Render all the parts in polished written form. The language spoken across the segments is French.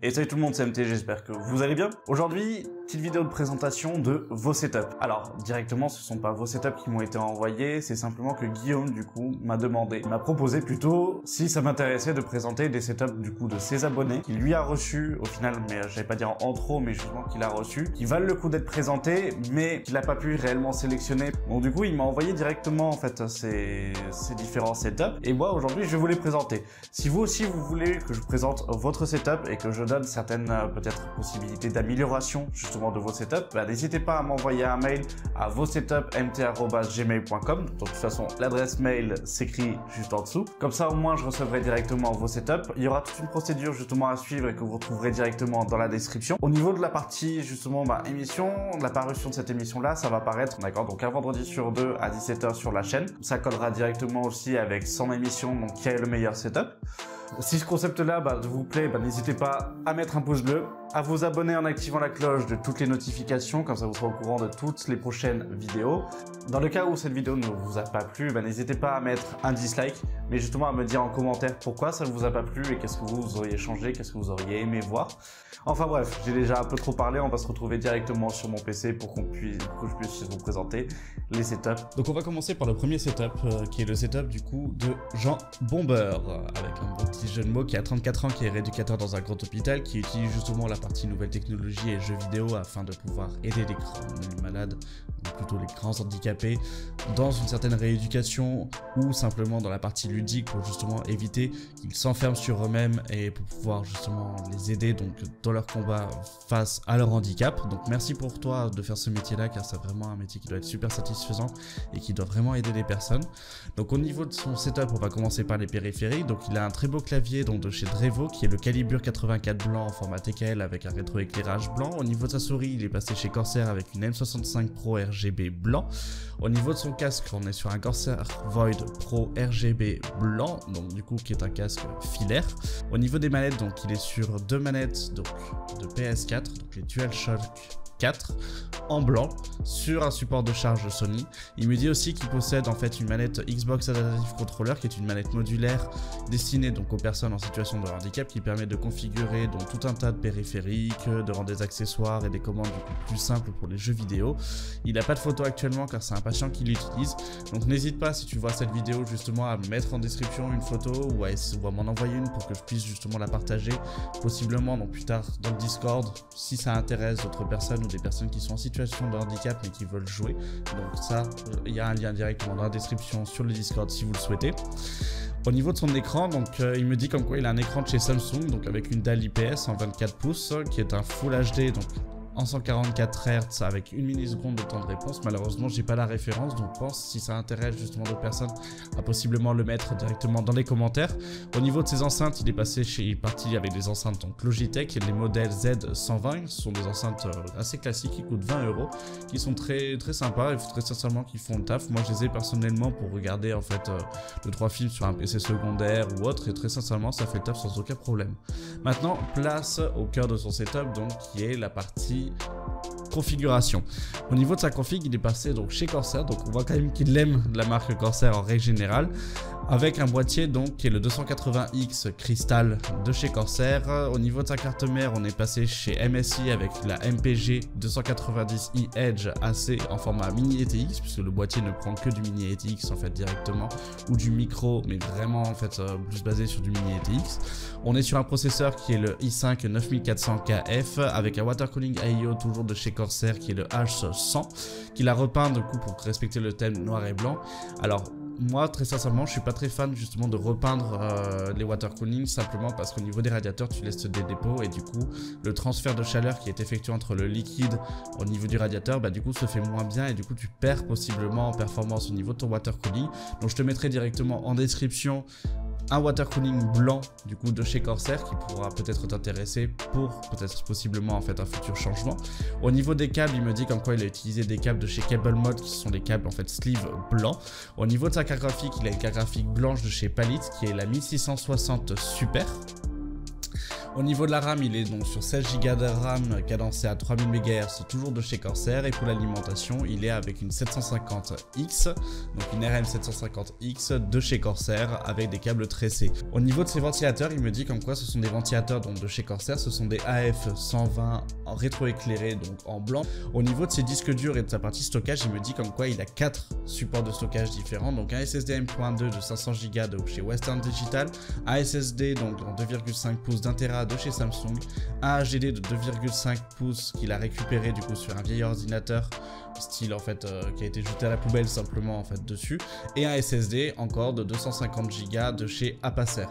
Et salut tout le monde, c'est MT, j'espère que vous allez bien. Aujourd'hui, petite vidéo de présentation de vos setups. Alors, directement, ce sont pas vos setups qui m'ont été envoyés, c'est simplement que Guillaume, du coup, m'a proposé plutôt si ça m'intéressait de présenter des setups, du coup, de ses abonnés, qu'il lui a reçus, au final, mais j'allais pas dire en trop, mais justement qu'il a reçu, qui valent le coup d'être présentés, mais qu'il a pas pu réellement sélectionner. Donc, du coup, il m'a envoyé directement, en fait, ces différents setups, et moi, aujourd'hui, je vais vous les présenter. Si vous aussi, vous voulez que je présente votre setup et que je donne certaines peut-être possibilités d'amélioration justement de vos setups, n'hésitez pas à m'envoyer un mail à vossetups@mt@gmail.com. De toute façon, l'adresse mail s'écrit juste en dessous. Comme ça, au moins, je recevrai directement vos setups. Il y aura toute une procédure justement à suivre et que vous retrouverez directement dans la description. Au niveau de la partie justement émission, la parution de cette émission-là, ça va paraître, d'accord, donc un vendredi sur deux à 17 h sur la chaîne. Ça collera directement aussi avec son émission, donc qui est le meilleur setup. Si ce concept-là vous plaît, n'hésitez pas à mettre un pouce bleu, à vous abonner en activant la cloche de toutes les notifications, comme ça vous serez au courant de toutes les prochaines vidéos. Dans le cas où cette vidéo ne vous a pas plu, n'hésitez pas à mettre un dislike, mais justement à me dire en commentaire pourquoi ça ne vous a pas plu et qu'est-ce que vous auriez changé, qu'est-ce que vous auriez aimé voir. Enfin bref, j'ai déjà un peu trop parlé, on va se retrouver directement sur mon PC pour que je puisse vous présenter les setups. Donc on va commencer par le premier setup, qui est le setup du coup de Jean Bomber, avec un petit jeu de mots qui a 34 ans, qui est rééducateur dans un grand hôpital, qui utilise justement la partie nouvelles technologies et jeux vidéo afin de pouvoir aider les malades, ou plutôt les grands handicapés, dans une certaine rééducation ou simplement dans la partie ludique pour justement éviter qu'ils s'enferment sur eux-mêmes et pour pouvoir justement les aider donc dans leur combat face à leur handicap. Donc merci pour toi de faire ce métier-là, car c'est vraiment un métier qui doit être super satisfaisant et qui doit vraiment aider les personnes. Donc au niveau de son setup, on va commencer par les périphériques. Donc il a un très beau clavier donc de chez Drevo, qui est le Calibre 84 blanc en format TKL avec un rétroéclairage blanc. Au niveau de sa souris, il est passé chez Corsair avec une M65 Pro RGB blanc. Au niveau de son casque, on est sur un Corsair Void Pro RGB blanc, donc du coup qui est un casque filaire. Au niveau des manettes, donc il est sur deux manettes donc de PS4, donc les DualShock 4 en blanc sur un support de charge Sony. Il me dit aussi qu'il possède en fait une manette Xbox Adaptive Controller, qui est une manette modulaire destinée donc aux personnes en situation de handicap, qui permet de configurer donc tout un tas de périphériques, de rendre des accessoires et des commandes du coup plus simples pour les jeux vidéo. Il n'a pas de photo actuellement car c'est un patient qui l'utilise, donc n'hésite pas si tu vois cette vidéo justement à mettre en description une photo ou à m'en envoyer une pour que je puisse justement la partager, possiblement donc plus tard dans le Discord si ça intéresse d'autres personnes ou des personnes qui sont en situation de handicap mais qui veulent jouer. Donc ça, il y a un lien directement dans la description sur le Discord si vous le souhaitez. Au niveau de son écran, donc il me dit comme quoi il a un écran de chez Samsung, donc avec une dalle IPS en 24 pouces qui est un Full HD, donc en 144 Hz avec 1 milliseconde de temps de réponse. Malheureusement, j'ai pas la référence, donc pense si ça intéresse justement d'autres personnes à possiblement le mettre directement dans les commentaires. Au niveau de ses enceintes, il est parti avec des enceintes donc Logitech, les modèles Z120. Ce sont des enceintes assez classiques qui coûtent 20 €, qui sont très sympas et très sincèrement qui font le taf. Moi, je les ai personnellement pour regarder en fait 2-3 films sur un PC secondaire ou autre, et très sincèrement, ça fait le taf sans aucun problème. Maintenant, place au cœur de son setup, donc qui est la partie configuration. Au niveau de sa config, il est passé donc chez Corsair, donc on voit quand même qu'il aime la marque Corsair en règle générale, avec un boîtier donc qui est le 280X Crystal de chez Corsair. Au niveau de sa carte mère, on est passé chez MSI avec la MPG 290i Edge AC en format mini ETX, puisque le boîtier ne prend que du mini ETX en fait directement, ou du micro, mais vraiment en fait plus basé sur du mini ETX. On est sur un processeur qui est le i5 9400KF avec un water cooling AIO toujours de chez Corsair qui est le H100, qu'il a repeint du coup pour respecter le thème noir et blanc. Alors moi très sincèrement je suis pas très fan justement de repeindre les water cooling, simplement parce qu'au niveau des radiateurs tu laisses des dépôts et du coup le transfert de chaleur qui est effectué entre le liquide au niveau du radiateur du coup se fait moins bien et du coup tu perds possiblement en performance au niveau de ton water cooling. Donc je te mettrai directement en description un water cooling blanc du coup de chez Corsair qui pourra peut-être t'intéresser pour peut-être possiblement en fait un futur changement. Au niveau des câbles, il me dit comme quoi il a utilisé des câbles de chez Cable Mode qui sont des câbles en fait sleeve blanc. Au niveau de sa carte graphique, il a une carte graphique blanche de chez Palit qui est la 1660 Super. Au niveau de la RAM, il est donc sur 16 Go de RAM cadencé à 3000 MHz, toujours de chez Corsair. Et pour l'alimentation, il est avec une 750X, donc une RM 750X de chez Corsair avec des câbles tressés. Au niveau de ses ventilateurs, il me dit comme quoi ce sont des ventilateurs donc de chez Corsair, ce sont des AF120 en rétroéclairé, donc en blanc. Au niveau de ses disques durs et de sa partie stockage, il me dit comme quoi il a 4 supports de stockage différents, donc un SSD M.2 de 500 Go de chez Western Digital, un SSD donc en 2,5 pouces d'1 Tera de chez Samsung, un HDD de 2,5 pouces qu'il a récupéré du coup sur un vieil ordinateur style en fait qui a été jeté à la poubelle simplement en fait dessus, et un SSD encore de 250 Go de chez Apacer.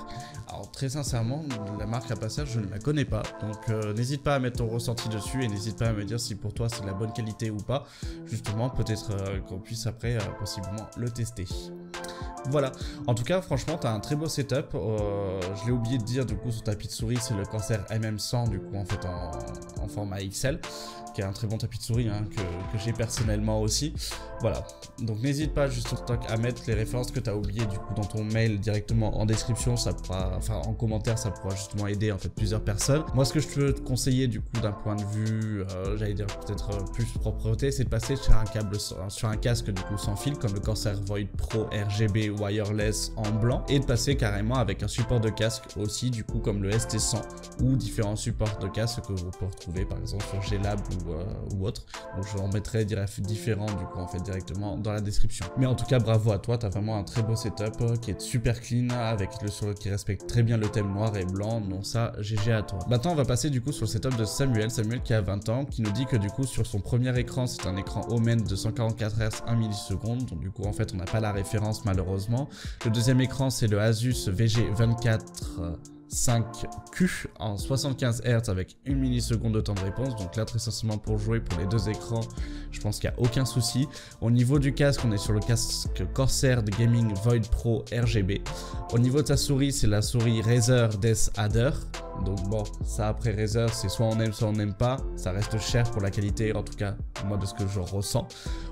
Alors très sincèrement, la marque Apacer je ne la connais pas, donc n'hésite pas à mettre ton ressenti dessus et n'hésite pas à me dire si pour toi c'est de la bonne qualité ou pas, justement peut-être qu'on puisse après possiblement le tester. Voilà, en tout cas franchement tu as un très beau setup, je l'ai oublié de dire du coup sur tapis de souris c'est le Corsair MM100 du coup en fait en format XL, qui est un très bon tapis de souris hein, que j'ai personnellement aussi. Voilà, donc n'hésite pas juste sur TikTok à mettre les références que tu as oubliées du coup dans ton mail directement en description, ça pourra, enfin en commentaire, ça pourra justement aider en fait plusieurs personnes. Moi ce que je peux te conseiller du coup d'un point de vue, j'allais dire peut-être plus propreté, c'est de passer sur un câble, sur un casque du coup sans fil comme le Corsair Void Pro RGB wireless en blanc, et de passer carrément avec un support de casque aussi du coup comme le ST100 ou différents supports de casque que vous pouvez retrouver par exemple sur Glab ou autre. Donc je en mettrai différents du coup en fait directement dans la description. Mais en tout cas bravo à toi, tu as vraiment un très beau setup qui est super clean avec le sur qui respecte très bien le thème noir et blanc, donc ça GG à toi. Maintenant on va passer du coup sur le setup de Samuel qui a 20 ans, qui nous dit que du coup sur son premier écran c'est un écran Omen de 144 Hz 1 milliseconde, donc du coup en fait on n'a pas la référence malheureusement. Le deuxième écran c'est le Asus VG24 5Q en 75 Hz avec 1 milliseconde de temps de réponse, donc là très sincèrement pour jouer pour les deux écrans je pense qu'il n'y a aucun souci. Au niveau du casque on est sur le casque Corsair de Gaming Void Pro RGB. Au niveau de sa souris c'est la souris Razer Death Adder, donc bon ça après Razer c'est soit on aime soit on n'aime pas, ça reste cher pour la qualité en tout cas moi de ce que je ressens.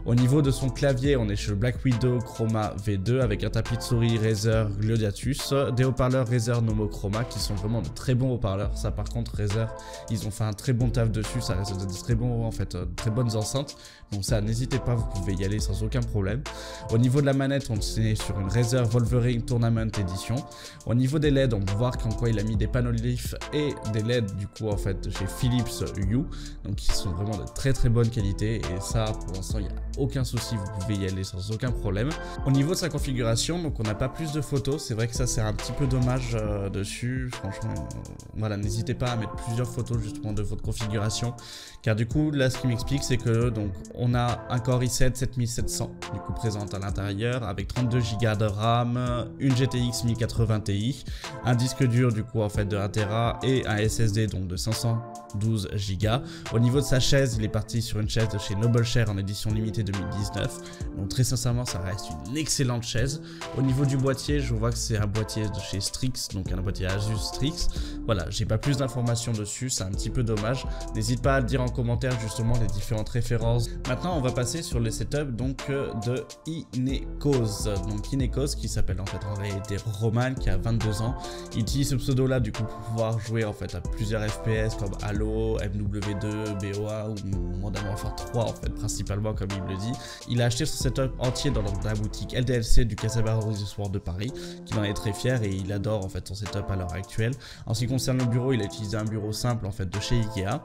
Au niveau de son clavier on est sur le Black Widow Chroma V2 avec un tapis de souris Razer Gladiatus, des haut-parleurs Razer Nomo Chroma qui sont vraiment de très bons haut-parleurs. Ça par contre Razer ils ont fait un très bon taf dessus, ça reste de très bons en fait, de très bonnes enceintes, donc ça n'hésitez pas, vous pouvez y aller sans aucun problème. Au niveau de la manette on est sur une Razer Wolverine Tournament Edition. Au niveau des LED on peut voir qu'en quoi il a mis des panneaux leaf et des LED du coup en fait chez Philips Hue, donc qui sont vraiment de très très bonne qualité, et ça pour l'instant il n'y a aucun souci, vous pouvez y aller sans aucun problème. Au niveau de sa configuration donc on n'a pas plus de photos, c'est vrai que ça c'est un petit peu dommage dessus, franchement voilà, n'hésitez pas à mettre plusieurs photos justement de votre configuration, car du coup là ce qui m'explique c'est que donc on a un Core i7 7700 du coup présente à l'intérieur avec 32 Go de RAM, une GTX 1080 Ti, un disque dur du coup en fait de 1 Tera et un SSD donc de 512 Go. Au niveau de sa chaise il est parti sur une chaise de chez Nobleshare en édition limitée 2019, donc très sincèrement ça reste une excellente chaise. Au niveau du boîtier je vois que c'est un boîtier de chez Strix, donc un boîtier Asus Strix. Voilà, j'ai pas plus d'informations dessus, c'est un petit peu dommage. N'hésite pas à le dire en commentaire justement les différentes références. Maintenant on va passer sur le setup donc de Inekos. Donc Inekos qui s'appelle en fait en réalité Roman, qui a 22 ans. Il utilise ce pseudo là du coup pour pouvoir jouer en fait à plusieurs FPS comme Halo, MW2, BOA ou Modern Warfare 3 en fait principalement comme il me le dit. Il a acheté son setup entier dans la boutique LDLC du Casablanca Resort de Paris, qu'il en est très fier et il adore en fait son setup à l'heure actuelle. En ce qui concerne le bureau, il a utilisé un bureau simple en fait de chez Ikea.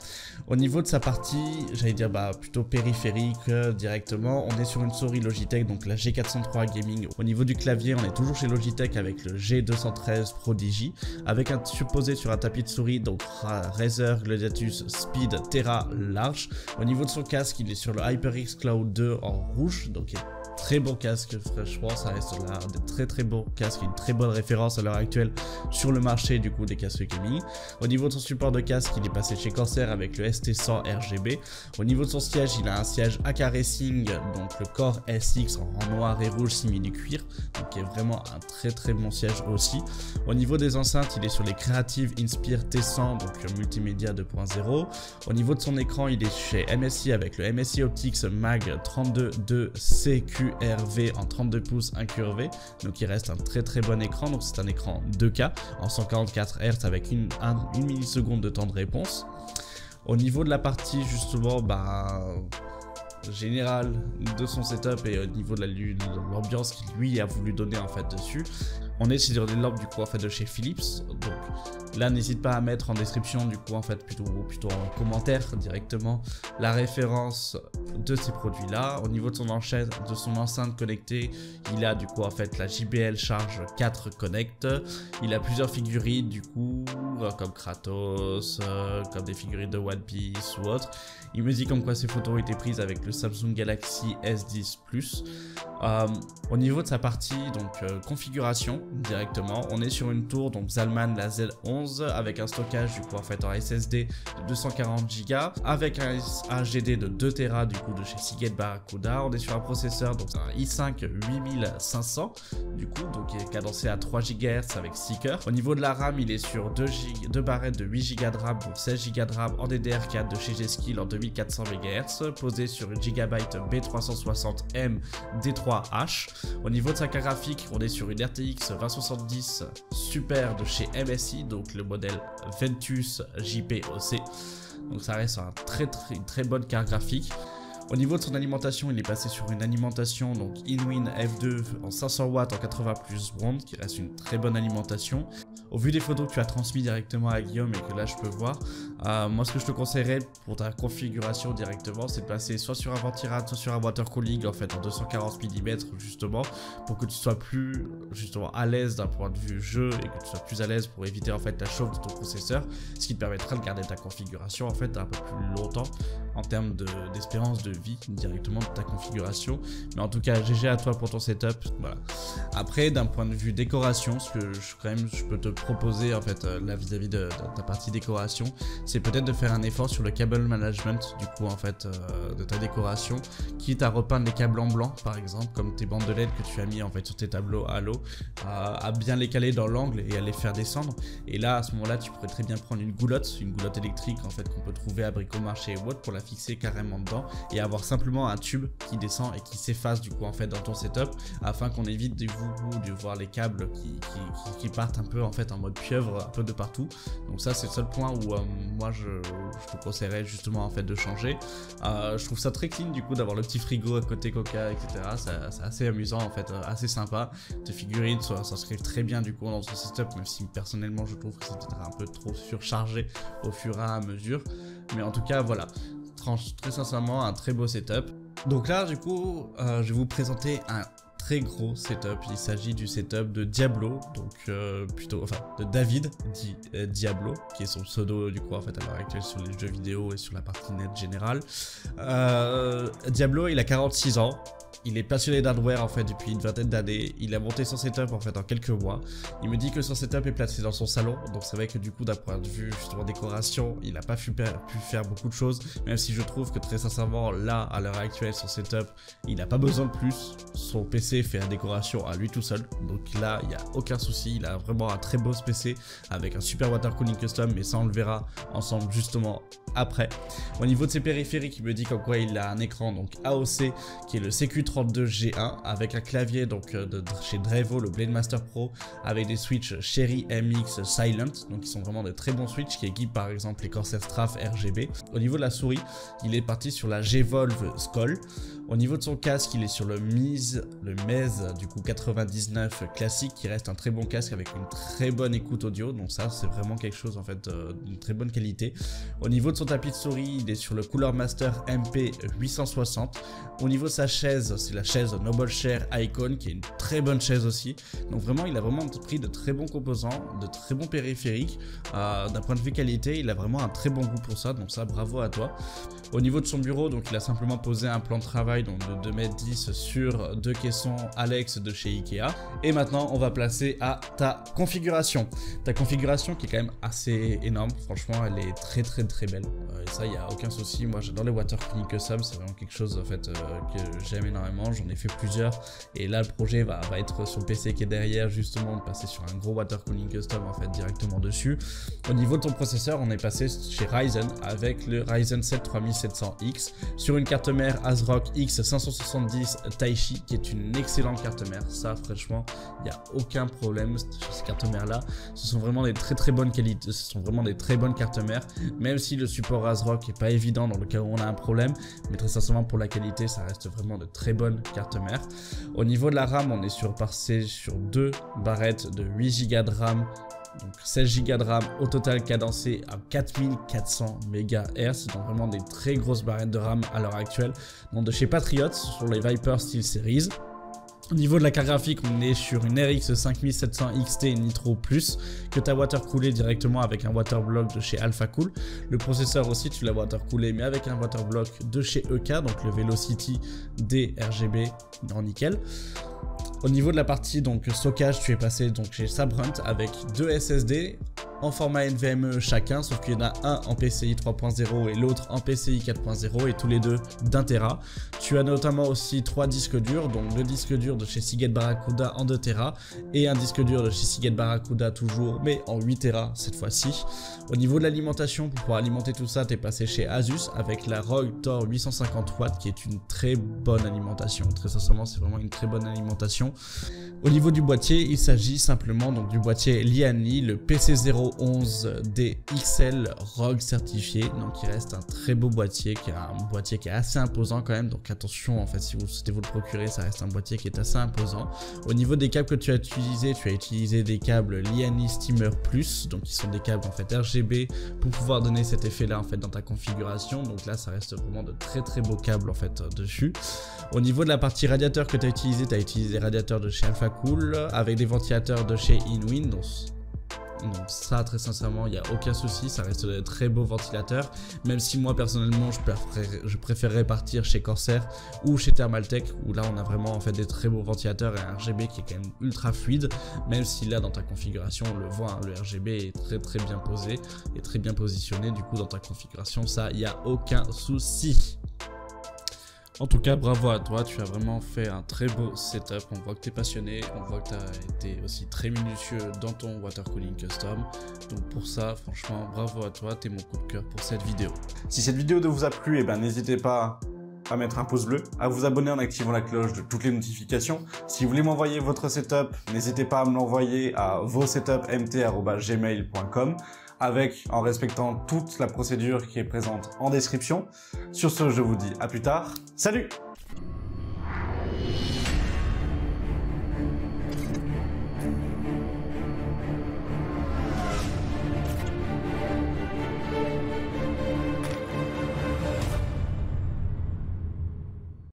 Au niveau de sa partie, j'allais dire plutôt périphérique directement, on est sur une souris Logitech, donc la G403 Gaming. Au niveau du clavier, on est toujours chez Logitech avec le G213 Prodigy, avec un supposé sur un tapis de souris, donc Razer Gladiatus Speed Terra Large. Au niveau de son casque, il est sur le HyperX Cloud 2 en rouge, donc il est très bon casque, franchement ça reste là des très bons casques, une très bonne référence à l'heure actuelle sur le marché du coup des casques gaming. Au niveau de son support de casque, il est passé chez Corsair avec le ST100 RGB. Au niveau de son siège, il a un siège AK Racing, donc le Core SX en noir et rouge simili cuir, donc qui est vraiment un très bon siège aussi. Au niveau des enceintes, il est sur les Creative Inspire T100, donc multimédia 2.0. Au niveau de son écran, il est chez MSI avec le MSI Optics Mag 32 2 CQ QRV en 32 pouces incurvé, donc il reste un très bon écran. Donc c'est un écran 2K en 144 Hz avec une milliseconde de temps de réponse. Au niveau de la partie justement général de son setup et au niveau de l'ambiance qu'il lui a voulu donner en fait dessus, on est sur des lampes du coup en fait de chez Philips. Donc là n'hésite pas à mettre en description du coup en fait plutôt en commentaire directement la référence de ces produits là. Au niveau de son enceinte connectée, il a du coup en fait la JBL Charge 4 Connect. Il a plusieurs figurines du coup comme Kratos, comme des figurines de One Piece ou autre. Il me dit comme quoi ces photos ont été prises avec le Samsung Galaxy S10 Plus. Au niveau de sa partie configuration directement, on est sur une tour donc Zalman la Z11 avec un stockage du coup en fait en SSD de 240 Go avec un HDD de 2 Tera du coup de chez Seagate Barracuda. On est sur un processeur donc un i5 8500 du coup donc il est cadencé à 3 GHz avec 6 cœurs. Au niveau de la RAM, il est sur 2 barrettes de 8 Go de RAM pour 16 Go de RAM en DDR4 de chez G-Skill en 2400 MHz posé sur une Gigabyte B360M D3H. Au niveau de sa carte graphique, on est sur une RTX 2070 Super de chez MSI, donc le modèle Ventus JPOC. Donc ça reste une très bonne carte graphique. Au niveau de son alimentation, il est passé sur une alimentation donc Inwin F2 en 500 watts en 80 plus Brand, qui reste une très bonne alimentation. Au vu des photos que tu as transmises directement à Guillaume et que là je peux voir, moi ce que je te conseillerais pour ta configuration directement, c'est de passer soit sur un ventirateur, soit sur un water cooling en fait en 240 mm justement, pour que tu sois plus justement à l'aise d'un point de vue jeu et que tu sois plus à l'aise pour éviter en fait la chauffe de ton processeur, ce qui te permettra de garder ta configuration en fait un peu plus longtemps en termes d'espérance de vie directement de ta configuration. Mais en tout cas GG à toi pour ton setup. Voilà. Après d'un point de vue décoration, ce que je peux te proposer en fait là vis-à-vis de ta partie décoration, c'est peut-être de faire un effort sur le cable management du coup en fait de ta décoration, quitte à repeindre les câbles en blanc par exemple, comme tes bandes de LED que tu as mis en fait sur tes tableaux Halo, à bien les caler dans l'angle et à les faire descendre. Et là à ce moment là tu pourrais très bien prendre une goulotte électrique en fait qu'on peut trouver à Bricomarché ou autre pour la fixer carrément dedans et avoir simplement un tube qui descend et qui s'efface du coup en fait dans ton setup, afin qu'on évite de voir les câbles qui partent un peu en fait en mode pieuvre un peu de partout. Donc ça c'est le seul point où moi je te conseillerais justement en fait de changer. Je trouve ça très clean du coup d'avoir le petit frigo à côté Coca etc. C'est assez amusant en fait, assez sympa. Tes figurines s'inscrivent très bien du coup dans ton setup, même si personnellement je trouve que c'est peut-être un peu trop surchargé au fur et à mesure. Mais en tout cas voilà, très sincèrement un très beau setup. Donc là du coup je vais vous présenter un très gros setup. Il s'agit du setup de Diablo, donc de David dit Diablo, qui est son pseudo du coup en fait à l'heure actuelle sur les jeux vidéo et sur la partie net générale. Diablo, il a 46 ans. Il est passionné d'hardware en fait depuis une vingtaine d'années. Il a monté son setup en fait en quelques mois. Il me dit que son setup est placé dans son salon. Donc c'est vrai que du coup d'un point de vue justement décoration, il n'a pas pu faire beaucoup de choses. Même si je trouve que très sincèrement là à l'heure actuelle son setup, il n'a pas besoin de plus. Son PC fait la décoration à lui tout seul. Donc là il n'y a aucun souci. Il a vraiment un très beau PC avec un super water cooling custom. Mais ça on le verra ensemble justement après. Au niveau de ses périphériques, il me dit qu'en quoi il a un écran donc AOC qui est le CQ32G1 avec un clavier donc chez Drevo, le Blade Master Pro, avec des switches Cherry MX Silent, donc ils sont vraiment de très bons switches qui équipent par exemple les Corsair Strafe RGB. Au niveau de la souris, il est parti sur la G-Volve Skoll. Au niveau de son casque, il est sur le Mez du coup 99 classique, qui reste un très bon casque avec une très bonne écoute audio, donc ça c'est vraiment quelque chose en fait d'une très bonne qualité. Au niveau de son tapis de souris, il est sur le Cooler Master MP 860. Au niveau de sa chaise, c'est la chaise Noble Chair Icon, qui est une très bonne chaise aussi. Donc vraiment, il a vraiment pris de très bons composants, de très bons périphériques. D'un point de vue qualité, il a vraiment un très bon goût pour ça, donc ça bravo à toi. Au niveau de son bureau, donc il a simplement posé un plan de travail donc de 2,10 m sur 2 caissons Alex de chez Ikea. Et maintenant, on va placer à ta configuration. Ta configuration qui est quand même assez énorme, franchement, elle est très belle. Et ça, il n'y a aucun souci. Moi, j'adore les water cooling custom, c'est vraiment quelque chose en fait que j'aime énormément. vraiment, j'en ai fait plusieurs et là le projet va être sur le PC qui est derrière, justement de passer sur un gros water cooling custom en fait directement dessus. Au niveau de ton processeur, on est passé chez Ryzen avec le Ryzen 7 3700X sur une carte mère ASRock X570 Taichi qui est une excellente carte mère. Ça franchement il n'y a aucun problème sur ces cartes mères là, ce sont vraiment des très bonnes qualités, ce sont vraiment des très bonnes cartes mères, même si le support ASRock n'est pas évident dans le cas où on a un problème, mais très sincèrement pour la qualité ça reste vraiment de très bonnes cartes mères. Au niveau de la RAM, on est passé sur 2 barrettes de 8 Go de RAM, donc 16 Go de RAM au total cadencé à 4400 MHz, donc vraiment des très grosses barrettes de RAM à l'heure actuelle, donc de chez Patriot sur les Viper SteelSeries. Au niveau de la carte graphique, on est sur une RX 5700 XT Nitro Plus que tu as watercoolé directement avec un waterblock de chez AlphaCool. Le processeur aussi, tu l'as watercoolé mais avec un waterblock de chez EK, donc le Velocity D RGB en nickel. Au niveau de la partie donc stockage, tu es passé donc chez Sabrunt avec 2 SSD en format NVMe chacun, sauf qu'il y en a un en PCI 3.0 et l'autre en PCI 4.0 et tous les deux d'1 Tera. Tu as notamment aussi 3 disques durs, donc le disque dur de chez Seagate Barracuda en 2 Tera et un disque dur de chez Seagate Barracuda toujours mais en 8 Tera cette fois-ci. Au niveau de l'alimentation, pour pouvoir alimenter tout ça, tu es passé chez Asus avec la ROG Thor 850 watts qui est une très bonne alimentation. Très sincèrement, c'est vraiment une très bonne alimentation. Au niveau du boîtier, il s'agit simplement donc du boîtier Liani, le PC011D XL ROG certifié. Donc il reste un très beau boîtier, qui est assez imposant quand même. Donc attention, en fait, si vous souhaitez vous le procurer, ça reste un boîtier qui est assez imposant. Au niveau des câbles que tu as utilisé des câbles Liani Steamer Plus, donc qui sont des câbles en fait RGB pour pouvoir donner cet effet là en fait dans ta configuration. Donc là, ça reste vraiment de très beaux câbles en fait dessus. Au niveau de la partie radiateur que tu as utilisé radiateur de chez AlphaCool avec des ventilateurs de chez InWind. Donc ça, très sincèrement, il n'y a aucun souci, ça reste de très beaux ventilateurs, même si moi personnellement je préférerais partir chez Corsair ou chez Thermaltake, où là on a vraiment en fait des très beaux ventilateurs et un RGB qui est quand même ultra fluide, même si là dans ta configuration on le voit, hein, le RGB est très bien posé et très bien positionné, du coup dans ta configuration ça, il n'y a aucun souci. En tout cas, bravo à toi, tu as vraiment fait un très beau setup, on voit que tu es passionné, on voit que tu as été aussi très minutieux dans ton water cooling custom. Donc pour ça, franchement, bravo à toi, tu es mon coup de cœur pour cette vidéo. Si cette vidéo vous a plu, eh ben, n'hésitez pas à mettre un pouce bleu, à vous abonner en activant la cloche de toutes les notifications. Si vous voulez m'envoyer votre setup, n'hésitez pas à me l'envoyer à vossetupmt@gmail.com en respectant toute la procédure qui est présente en description. Sur ce, je vous dis à plus tard. Salut!